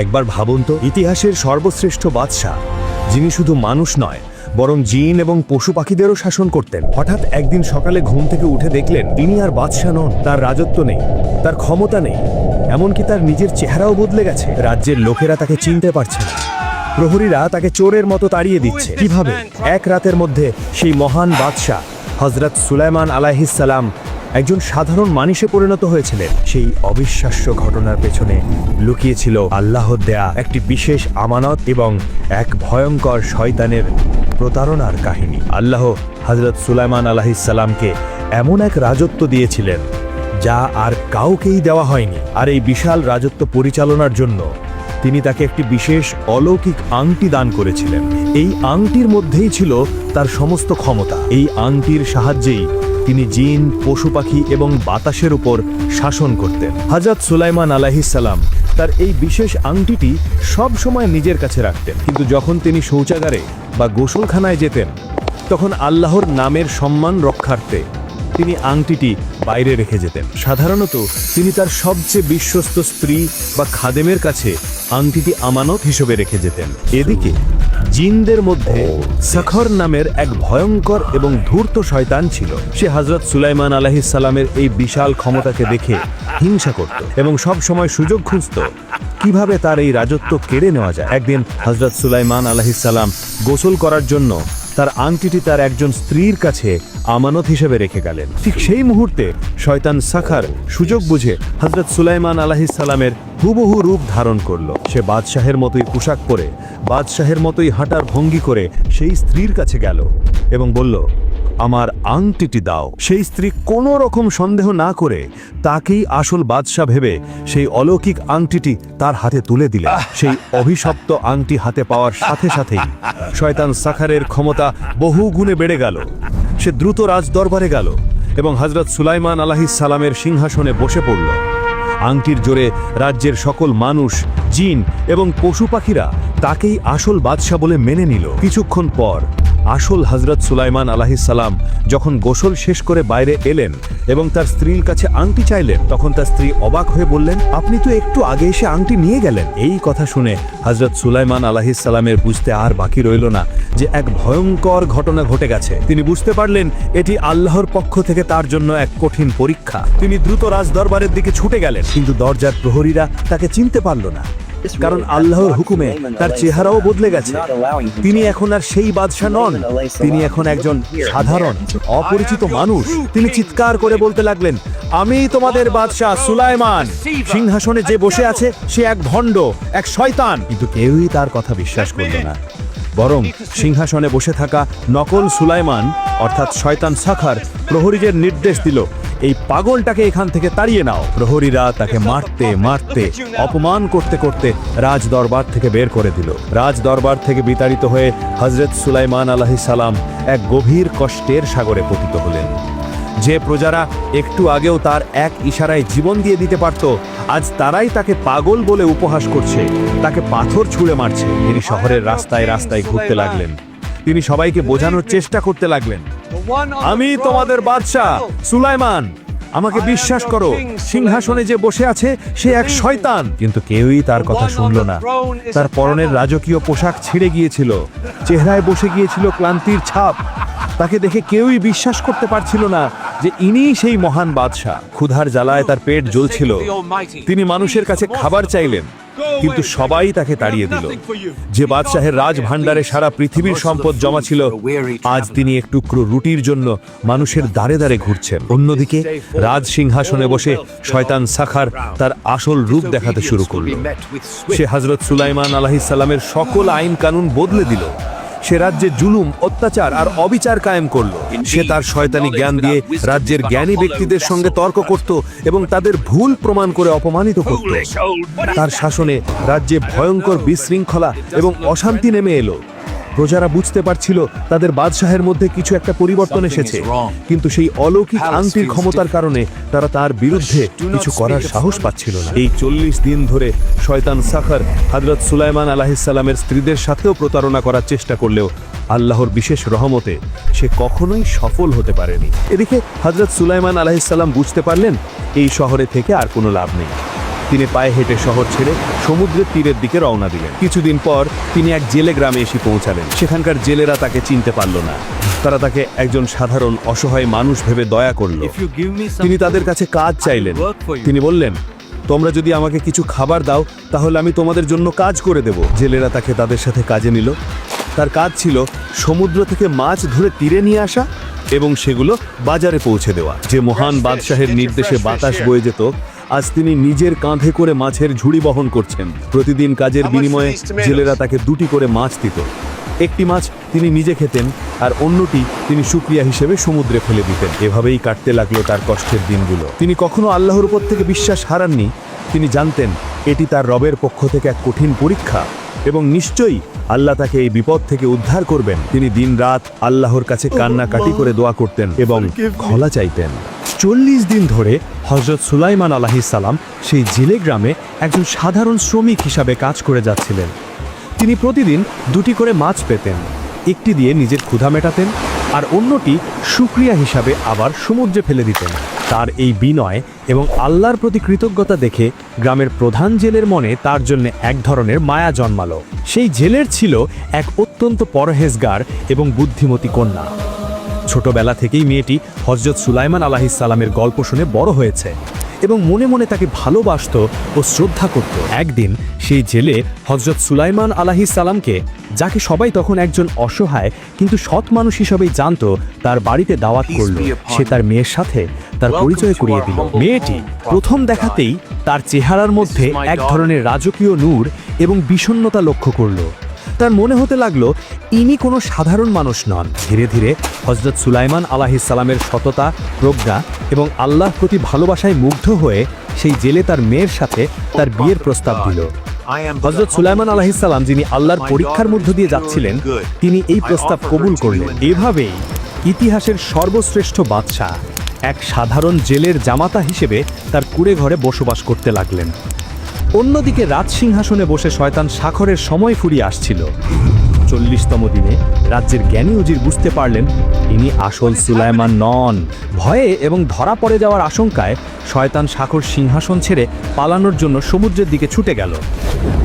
একবার ভাবুন তো, ইতিহাসের সর্বশ্রেষ্ঠ বাদশাহ, যিনি শুধু মানুষ নয় বরং জিন এবং পশু পাখিদেরও শাসন করতেন, হঠাৎ একদিন সকালে ঘুম থেকে উঠে দেখলেন তিনি আর বাদশাহ নন। তার রাজত্ব নেই, তার ক্ষমতা নেই, এমনকি তার নিজের চেহারাও বদলে গেছে। রাজ্যের লোকেরা তাকে চিনতে পারছে না, প্রহরীরা তাকে চোরের মতো তাড়িয়ে দিচ্ছে। কিভাবে এক রাতের মধ্যে সেই মহান বাদশাহ হযরত সুলাইমান আলাইহিস সালাম একজন সাধারণ মানুষে পরিণত হয়েছিলেন? সেই অবিশ্বাস্য ঘটনার পেছনে লুকিয়ে ছিল আল্লাহর দেয়া একটি বিশেষ আমানত এবং এক ভয়ঙ্কর শয়তানের প্রতারণার কাহিনী। আল্লাহ হযরত সুলাইমান আলাইহিস সালামকে এমন এক রাজত্ব দিয়েছিলেন যা আর কাউকেই দেওয়া হয়নি। আর এই বিশাল রাজত্ব পরিচালনার জন্য তিনি তাকে একটি বিশেষ অলৌকিক আংটি দান করেছিলেন। এই আংটির মধ্যেই ছিল তার সমস্ত ক্ষমতা। এই আংটির সাহায্যেই তিনি জিন, পশু পাখি এবং বাতাসের উপর শাসন করতেন। হযরত সুলাইমান আলাইহিস সালাম তার এই বিশেষ আংটিটি সব সময় নিজের কাছে রাখতেন, কিন্তু যখন তিনি শৌচাগারে বা গোসলখানায় যেতেন তখন আল্লাহর নামের সম্মান রক্ষার্থে তিনি আংটিটি বাইরে রেখে যেতেন। সাধারণত তিনি তার সবচেয়ে বিশ্বস্ত স্ত্রী বা খাদেমের কাছে আংটিটি আমানত হিসেবে রেখে যেতেন। এদিকে জিনদের মধ্যে সখর নামের এক ভয়ঙ্কর এবং ধূর্ত শয়তান ছিল। সে হযরত সুলাইমান আলাইহিস সালামের এই বিশাল ক্ষমতাকে দেখে হিংসা করত এবং সব সময় সুযোগ খুঁজত কিভাবে তার এই রাজত্ব কেড়ে নেওয়া যায়। একদিন হযরত সুলাইমান আলাইহিস সালাম গোসল করার জন্য তার আংটিটি তার একজন স্ত্রীর কাছে আমানত হিসেবে রেখে গেলেন। ঠিক সেই মুহূর্তে শয়তান সাখার সুযোগ বুঝে হযরত সুলাইমান আলাইহিস সালামের হুবহু রূপ ধারণ করল। সে বাদশাহের মতোই পোশাক পরে, বাদশাহের মতোই হাঁটার ভঙ্গি করে সেই স্ত্রীর কাছে গেল এবং বলল, আমার আংটিটি দাও। সেই স্ত্রী কোনো রকম সন্দেহ না করে তাকেই আসল বাদশাহ ভেবে সেই অলৌকিক আংটিটি তার হাতে তুলে দিলেন। সেই অভিশপ্ত আংটি হাতে পাওয়ার সাথে সাথেই শয়তান সাখারের ক্ষমতা বহু গুণে বেড়ে গেল। সে দ্রুত রাজদরবারে গেল এবং হযরত সুলাইমান আলাইহিস সালামের সিংহাসনে বসে পড়ল। আংটির জোরে রাজ্যের সকল মানুষ, জিন এবং পশু পাখিরা তাকেই আসল বাদশাহ বলে মেনে নিল। কিছুক্ষণ পর আসল হযরত সুলাইমান আলাইহিস সালাম যখন গোসল শেষ করে বাইরে এলেন এবং তার স্ত্রীর কাছে আংটি চাইলেন, তখন তার স্ত্রী অবাক হয়ে বললেন, আপনি তো একটু আগে এসে আংটি নিয়ে গেলেন। এই কথা শুনে হযরত সুলাইমান আলাইহিস সালামের বুঝতে আর বাকি রইল না যে এক ভয়ঙ্কর ঘটনা ঘটে গেছে। তিনি বুঝতে পারলেন এটি আল্লাহর পক্ষ থেকে তার জন্য এক কঠিন পরীক্ষা। তিনি দ্রুত রাজদরবারের দিকে ছুটে গেলেন, কিন্তু দরজার প্রহরীরা তাকে চিনতে পারল না, কারণ আল্লাহর হুকুমে তার চেহারাও বদলে গেছে। তিনি এখন আর সেই বাদশাহ নন, তিনি এখন একজন সাধারণ অপরিচিত মানুষ। তিনি চিৎকার করে বলতে লাগলেন, আমি তোমাদের বাদশাহ সুলাইমান। সিংহাসনে যে বসে আছে সে এক ভণ্ড, এক শয়তান। কিন্তু কেউই তার কথা বিশ্বাস করল না, বরং সিংহাসনে বসে থাকা নকল সুলাইমান অর্থাৎ শয়তান সাখার প্রহরীদের নির্দেশ দিল, এই পাগলটাকে এখান থেকে তাড়িয়ে নাও। প্রহরীরা তাকে মারতে মারতে, অপমান করতে করতে রাজ দরবার থেকে বের করে দিল। রাজ দরবার থেকে বিতাড়িত হয়ে হযরত সুলাইমান আলাইহিস সালাম এক গভীর কষ্টের সাগরে পতিত হলেন। যে প্রজারা একটু আগেও তার এক ইশারায় জীবন দিয়ে দিতে পারত, আজ তারাই তাকে পাগল বলে উপহাস করছে, তাকে পাথর ছুঁড়ে মারছে। তিনি শহরের রাস্তায় রাস্তায় ঘুরতে লাগলেন। তিনি সবাইকে বোঝানোর চেষ্টা করতে লাগলেন, আমি তোমাদের বাদশাহ সুলাইমান, আমাকে বিশ্বাস করো, সিংহাসনে যে বসে আছে সে এক শয়তান। কিন্তু কেউই তার কথা শুনল না। তার পরনের রাজকীয় পোশাক ছিঁড়ে গিয়েছিল, চেহারায় বসে গিয়েছিল ক্লান্তির ছাপ। তাকে দেখে কেউই বিশ্বাস করতে পারছিল না যে ইনিই সেই মহান বাদশাহ। ক্ষুধার জ্বালায় তার পেট জ্বলছিল। তিনি মানুষের কাছে খাবার চাইলেন, কিন্তু সবাই তাকে তাড়িয়ে দিল। যে বাদশাহের রাজ ভাণ্ডারে সারা পৃথিবীর সম্পদ জমা ছিল, আজ তিনি এক টুকরো রুটির জন্য মানুষের দাঁড়ে দাঁড়ে ঘুরছেন। অন্যদিকে রাজ সিংহাসনে বসে শয়তান সাখার তার আসল রূপ দেখাতে শুরু করল। সে হযরত সুলাইমান আলাইহিস সালামের সকল আইন কানুন বদলে দিল। সে রাজ্যে জুলুম, অত্যাচার আর অবিচার কায়েম করলো। সে তার শয়তানি জ্ঞান দিয়ে রাজ্যের জ্ঞানী ব্যক্তিদের সঙ্গে তর্ক করত এবং তাদের ভুল প্রমাণ করে অপমানিত করত। তার শাসনে রাজ্যে ভয়ঙ্কর বিশৃঙ্খলা এবং অশান্তি নেমে এলো। প্রজারা বুঝতে পারছিল তাদের বাদশাহের মধ্যে কিছু একটা পরিবর্তন এসেছে, কিন্তু সেই অলৌকিক আংটির ক্ষমতার কারণে তারা তার বিরুদ্ধে কিছু করার সাহস পাচ্ছিল না। এই 40 দিন ধরে শয়তান সাখার হযরত সুলাইমান আলাইহিস সালামের স্ত্রীদের সাথেও প্রতারণা করার চেষ্টা করলেও আল্লাহর বিশেষ রহমতে সে কখনোই সফল হতে পারেনি। এদিকে হযরত সুলাইমান আলাইহিস সালাম বুঝতে পারলেন এই শহরে থেকে আর কোনো লাভ নেই। তিনি পায়ে হেঁটে শহর ছেড়ে সমুদ্রের তীরের দিকে রওনা দিলেন। কিছুদিন পর তিনি এক জেলে গ্রামে এসে পৌঁছালেন। সেখানকার জেলেরা তাকে চিনতে পারল না। তারা তাকে একজন সাধারণ অসহায় মানুষ ভেবে দয়া করল। তিনি তাদের কাছে কাজ চাইলেন। তিনি বললেন, তোমরা যদি আমাকে কিছু খাবার দাও তাহলে আমি তোমাদের জন্য কাজ করে দেব। জেলেরা তাকে তাদের সাথে কাজে নিল। তার কাজ ছিল সমুদ্র থেকে মাছ ধরে তীরে নিয়ে আসা এবং সেগুলো বাজারে পৌঁছে দেওয়া। যে মহান বাদশাহের নির্দেশে বাতাস বয়ে যেত, আজ তিনি নিজের কাঁধে করে মাছের ঝুড়ি বহন করছেন। প্রতিদিন কাজের বিনিময়ে জেলেরা তাকে 2টি করে মাছ দিত। একটি মাছ তিনি নিজে খেতেন আর অন্যটি তিনি শুকরিয়া হিসেবে সমুদ্রে ফেলে দিতেন। এভাবেই কাটতে লাগলো তার কষ্টের দিনগুলো। তিনি কখনো আল্লাহর উপর থেকে বিশ্বাস হারাননি। তিনি জানতেন এটি তার রবের পক্ষ থেকে এক কঠিন পরীক্ষা এবং নিশ্চয়ই আল্লাহ তাকে এই বিপদ থেকে উদ্ধার করবেন। তিনি দিনরাত আল্লাহর কাছে কান্নাকাটি করে দোয়া করতেন এবং ক্ষমা চাইতেন। 40 দিন ধরে হযরত সুলাইমান আলাইহিস সালাম সেই জেলে গ্রামে একজন সাধারণ শ্রমিক হিসাবে কাজ করে যাচ্ছিলেন। তিনি প্রতিদিন 2টি করে মাছ পেতেন। একটি দিয়ে নিজের ক্ষুধা মেটাতেন আর অন্যটি শুকরিয়া হিসাবে আবার সমুদ্রে ফেলে দিতেন। তার এই বিনয় এবং আল্লাহর প্রতি কৃতজ্ঞতা দেখে গ্রামের প্রধান জেলের মনে তার জন্য এক ধরনের মায়া জন্মালো। সেই জেলের ছিল এক অত্যন্ত পরহেজগার এবং বুদ্ধিমতী কন্যা। ছোটবেলা থেকেই মেয়েটি হযরত সুলাইমান আলাইহিস সালামের গল্প শুনে বড় হয়েছে এবং মনে মনে তাকে ভালোবাসত ও শ্রদ্ধা করত। একদিন সেই জেলে হযরত সুলাইমান আলাইহিস সালামকে, যাকে সবাই তখন একজন অসহায় কিন্তু সৎ মানুষ হিসেবেই জানত, তার বাড়িতে দাওয়াত করল। সে তার মেয়ের সাথে তার পরিচয় করিয়ে দিল। মেয়েটি প্রথম দেখাতেই তার চেহারার মধ্যে এক ধরনের রাজকীয় নূর এবং বিষণ্ণতা লক্ষ্য করল। তার মনে হতে লাগলো ইনি কোনো সাধারণ মানুষ নন। ধীরে ধীরে হযরত সুলাইমান আলাইহিস সালামের সততা, প্রজ্ঞা এবং আল্লাহর প্রতি ভালোবাসায় মুগ্ধ হয়ে সেই জেলে তার মেয়ের সাথে তার বিয়ের প্রস্তাব দিল। হযরত সুলাইমান আলাইহিস সালাম, যিনি আল্লাহর পরীক্ষার মধ্য দিয়ে যাচ্ছিলেন, তিনি এই প্রস্তাব কবুল করলেন। এভাবেই ইতিহাসের সর্বশ্রেষ্ঠ বাদশা এক সাধারণ জেলের জামাতা হিসেবে তার কুঁড়ে ঘরে বসবাস করতে লাগলেন। অন্যদিকে রাজসিংহাসনে বসে শয়তান সাখরের সময় ফুরিয়ে আসছিল। 40তম দিনে রাজ্যের জ্ঞানী উজির বুঝতে পারলেন ইনি আসল সুলাইমান নন। ভয়ে এবং ধরা পড়ে যাওয়ার আশঙ্কায় শয়তান সাখর সিংহাসন ছেড়ে পালানোর জন্য সমুদ্রের দিকে ছুটে গেল।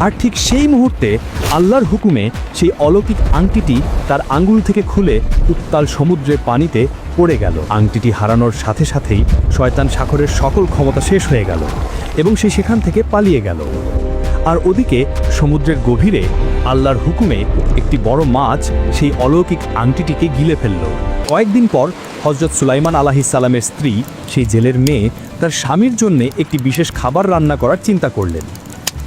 আর ঠিক সেই মুহূর্তে আল্লাহর হুকুমে সেই অলৌকিক আংটিটি তার আঙ্গুল থেকে খুলে উত্তাল সমুদ্রের পানিতে পড়ে গেল। আংটিটি হারানোর সাথে সাথেই শয়তান সাখরের সকল ক্ষমতা শেষ হয়ে গেল এবং সে সেখান থেকে পালিয়ে গেল। আর ওদিকে সমুদ্রের গভীরে আল্লাহর হুকুমে একটি বড় মাছ সেই অলৌকিক আংটিটিকে গিলে ফেলল। কয়েকদিন পর হযরত সুলাইমান আলাইহিস সালামের স্ত্রী, সেই জেলের মেয়ে, তার স্বামীর জন্য একটি বিশেষ খাবার রান্না করার চিন্তা করলেন।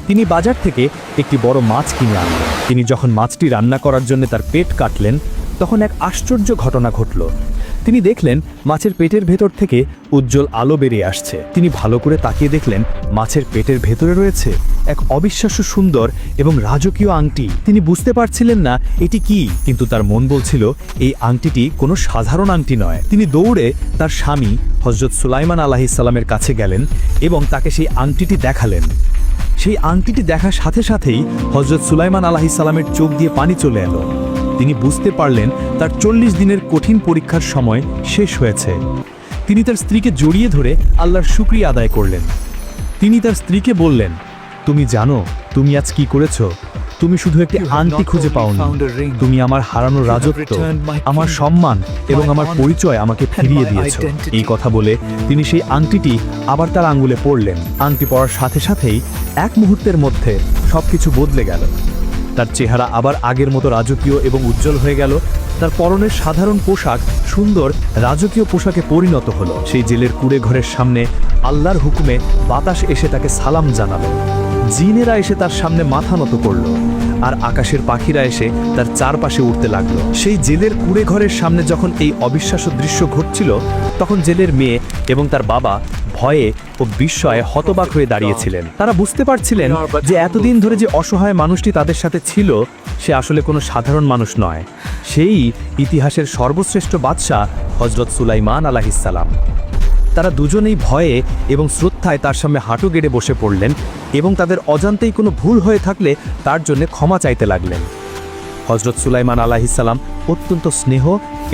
তিনি বাজার থেকে একটি বড় মাছ কিনে আনলেন। তিনি যখন মাছটি রান্না করার জন্য তার পেট কাটলেন, তখন এক আশ্চর্য ঘটনা ঘটল। তিনি দেখলেন মাছের পেটের ভেতর থেকে উজ্জ্বল আলো বেরিয়ে আসছে। তিনি ভালো করে তাকিয়ে দেখলেন মাছের পেটের ভেতরে রয়েছে এক অবিশ্বাস্য সুন্দর এবং রাজকীয় আংটি। তিনি বুঝতে পারছিলেন না এটি কি, কিন্তু তার মন বলছিল এই আংটিটি কোনো সাধারণ আংটি নয়। তিনি দৌড়ে তার স্বামী হযরত সুলাইমান আলাইহিস সালামের কাছে গেলেন এবং তাকে সেই আংটিটি দেখালেন। সেই আংটিটি দেখার সাথে সাথেই হযরত সুলাইমান আলাইহিস সালামের চোখ দিয়ে পানি চলে এলো। তিনি বুঝতে পারলেন তার 40 দিনের কঠিন পরীক্ষার সময় শেষ হয়েছে। তিনি তার স্ত্রীকে জড়িয়ে ধরে আল্লাহর শুকরিয়া আদায় করলেন। তিনি তার স্ত্রীকে বললেন, তুমি জানো তুমি আজ কি করেছো? তুমি শুধু একটি আংটি খুঁজে পাওনি, তুমি আমার হারানো রাজত্ব, আমার সম্মান এবং আমার পরিচয় আমাকে ফিরিয়ে দিয়েছো। এই কথা বলে তিনি সেই আংটিটি আবার তার আঙ্গুলে পরলেন। আংটি পরার সাথে সাথেই এক মুহূর্তের মধ্যে সবকিছু বদলে গেল। তার চেহারা আবার আগের মতো রাজকীয় এবং উজ্জ্বল হয়ে গেল। তার পরনের সাধারণ পোশাক সুন্দর রাজকীয় পোশাকে পরিণত হলো। সেই জেলের কুঁড়ে ঘরের সামনে আল্লাহর হুকুমে বাতাস এসে তাকে সালাম জানালো। জিনেরা এসে তার সামনে মাথা নত করল আর আকাশের পাখিরা এসে তার চারপাশে উঠতে লাগলো। সেই জেলের কুঁড়ে ঘরের সামনে যখন এই অবিশ্বাস্য দৃশ্য ঘটছিল, তখন জেলের মেয়ে এবং তার বাবা ভয়ে ও বিস্ময়ে হতবাক হয়ে দাঁড়িয়েছিলেন। তারা বুঝতে পারছিলেন যে এতদিন ধরে যে অসহায় মানুষটি তাদের সাথে ছিল, সে আসলে কোনো সাধারণ মানুষ নয়, সেই ইতিহাসের সর্বশ্রেষ্ঠ বাদশা হযরত সুলাইমান আলাইহিস সালাম। তারা দুজনেই ভয়ে এবং শ্রদ্ধায় তার সামনে হাঁটু গেড়ে বসে পড়লেন এবং তাদের অজান্তেই কোনো ভুল হয়ে থাকলে তার জন্য ক্ষমা চাইতে লাগলেন। হযরত সুলাইমান আলাইহিস সালাম অত্যন্ত স্নেহ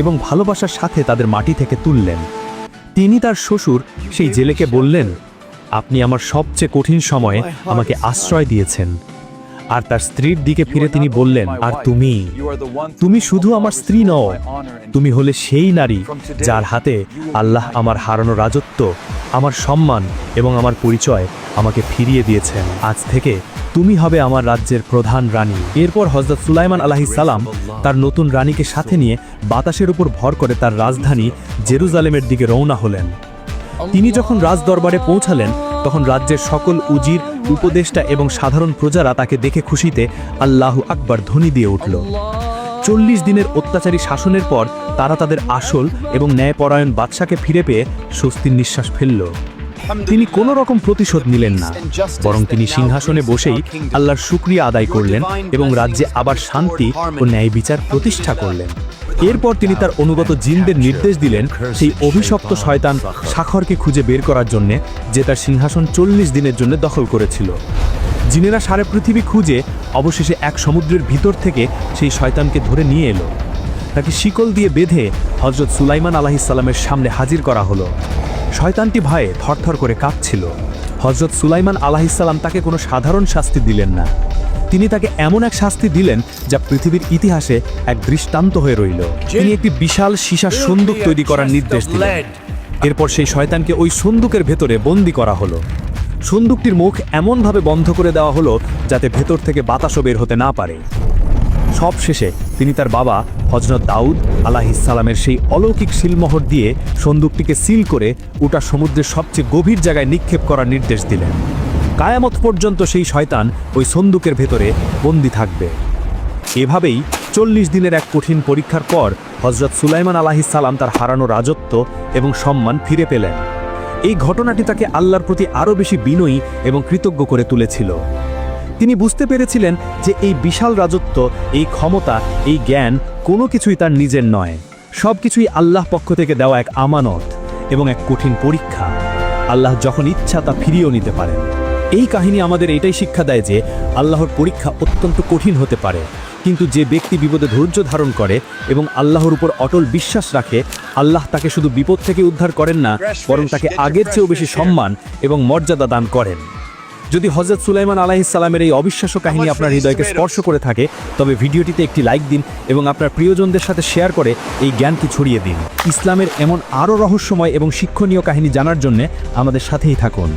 এবং ভালোবাসার সাথে তাদের মাটি থেকে তুললেন। তিনি তার শ্বশুর সেই জেলেকে বললেন, আপনি আমার সবচেয়ে কঠিন সময়ে আমাকে আশ্রয় দিয়েছেন। আর তার স্ত্রীর দিকে ফিরে তিনি বললেন, আর তুমি শুধু আমার স্ত্রী নও, তুমি হলে সেই নারী যার হাতে আল্লাহ আমার হারানো রাজত্ব, আমার সম্মান এবং আমার পরিচয় আমাকে ফিরিয়ে দিয়েছেন। আজ থেকে তুমি হবে আমার রাজ্যের প্রধান রানী। এরপর হযরত সুলাইমান আলাইহিস সালাম তার নতুন রানীকে সাথে নিয়ে বাতাসের উপর ভর করে তার রাজধানী জেরুজালেমের দিকে রওনা হলেন। তিনি যখন রাজদরবারে পৌঁছালেন তখন রাজ্যের সকল উজির, উপদেষ্টা এবং সাধারণ প্রজারা তাকে দেখে খুশিতে আল্লাহু আকবার ধ্বনি দিয়ে উঠল। 40 দিনের অত্যাচারী শাসনের পর তারা তাদের আসল এবং ন্যায়পরায়ণ বাদশাকে ফিরে পেয়ে স্বস্তির নিঃশ্বাস ফেলল। তিনি কোনো রকম প্রতিশোধ নিলেন না, বরং তিনি সিংহাসনে বসেই আল্লাহর শুকরিয়া আদায় করলেন এবং রাজ্যে আবার শান্তি ও ন্যায় বিচার প্রতিষ্ঠা করলেন। এরপর তিনি তার অনুগত জিনদের নির্দেশ দিলেন সেই অভিশপ্ত শয়তান শাখরকে খুঁজে বের করার জন্য, যে তার সিংহাসন 40 দিনের জন্য দখল করেছিল। জিনেরা সারা পৃথিবী খুঁজে অবশেষে এক সমুদ্রের ভিতর থেকে সেই শয়তানকে ধরে নিয়ে এলো। তাকে শিকল দিয়ে বেঁধে হযরত সুলাইমান আলাইহিস সালামের সামনে হাজির করা হলো। শয়তানটি ভয়ে থরথর করে কাঁপছিল। হযরত সুলাইমান আলাইহিস সালাম তাকে কোনো সাধারণ শাস্তি দিলেন না, তিনি তাকে এমন এক শাস্তি দিলেন যা পৃথিবীর ইতিহাসে এক দৃষ্টান্ত হয়ে রইল। তিনি একটি বিশাল সীসার সন্দুক তৈরি করার নির্দেশ দিলেন। এরপর সেই শয়তানকে ওই সন্দুকের ভেতরে বন্দী করা হলো। সন্দুকটির মুখ এমনভাবে বন্ধ করে দেওয়া হলো যাতে ভেতর থেকে বাতাসও বের হতে না পারে। সব শেষে তিনি তার বাবা হযরত দাউদ আলাইহিস সালামের সেই অলৌকিক সিলমোহর দিয়ে সন্দুকটিকে সিল করে ওটা সমুদ্রের সবচেয়ে গভীর জায়গায় নিক্ষেপ করার নির্দেশ দিলেন। কায়ামত পর্যন্ত সেই শয়তান ওই সন্দুকের ভেতরে বন্দী থাকবে। এভাবেই 40 দিনের এক কঠিন পরীক্ষার পর হযরত সুলাইমান আলাইহিস সালাম তার হারানো রাজত্ব এবং সম্মান ফিরে পেলেন। এই ঘটনাটি তাকে আল্লাহর প্রতি আরও বেশি বিনয়ী এবং কৃতজ্ঞ করে তুলেছিল। তিনি বুঝতে পেরেছিলেন যে এই বিশাল রাজত্ব, এই ক্ষমতা, এই জ্ঞান কোনো কিছুই তার নিজের নয়, সব কিছুই আল্লাহ পক্ষ থেকে দেওয়া এক আমানত এবং এক কঠিন পরীক্ষা। আল্লাহ যখন ইচ্ছা তা ফিরিয়েও নিতে পারেন। এই কাহিনী আমাদের এটাই শিক্ষা দেয় যে আল্লাহর পরীক্ষা অত্যন্ত কঠিন হতে পারে, কিন্তু যে ব্যক্তি বিপদে ধৈর্য ধারণ করে এবং আল্লাহর উপর অটল বিশ্বাস রাখে, আল্লাহ তাকে শুধু বিপদ থেকে উদ্ধার করেন না, বরং তাকে আগের চেয়েও বেশি সম্মান এবং মর্যাদা দান করেন। যদি হযরত সুলাইমান আলাইহিস সালামের এই অবিশ্বাস্য কাহিনী আপনার হৃদয়কে স্পর্শ করে থাকে, তবে ভিডিওটিতে একটি লাইক দিন এবং আপনার প্রিয়জনদের সাথে শেয়ার করে এই জ্ঞানকে ছড়িয়ে দিন। ইসলামের এমন আরও রহস্যময় এবং শিক্ষণীয় কাহিনী জানার জন্য আমাদের সাথেই থাকুন।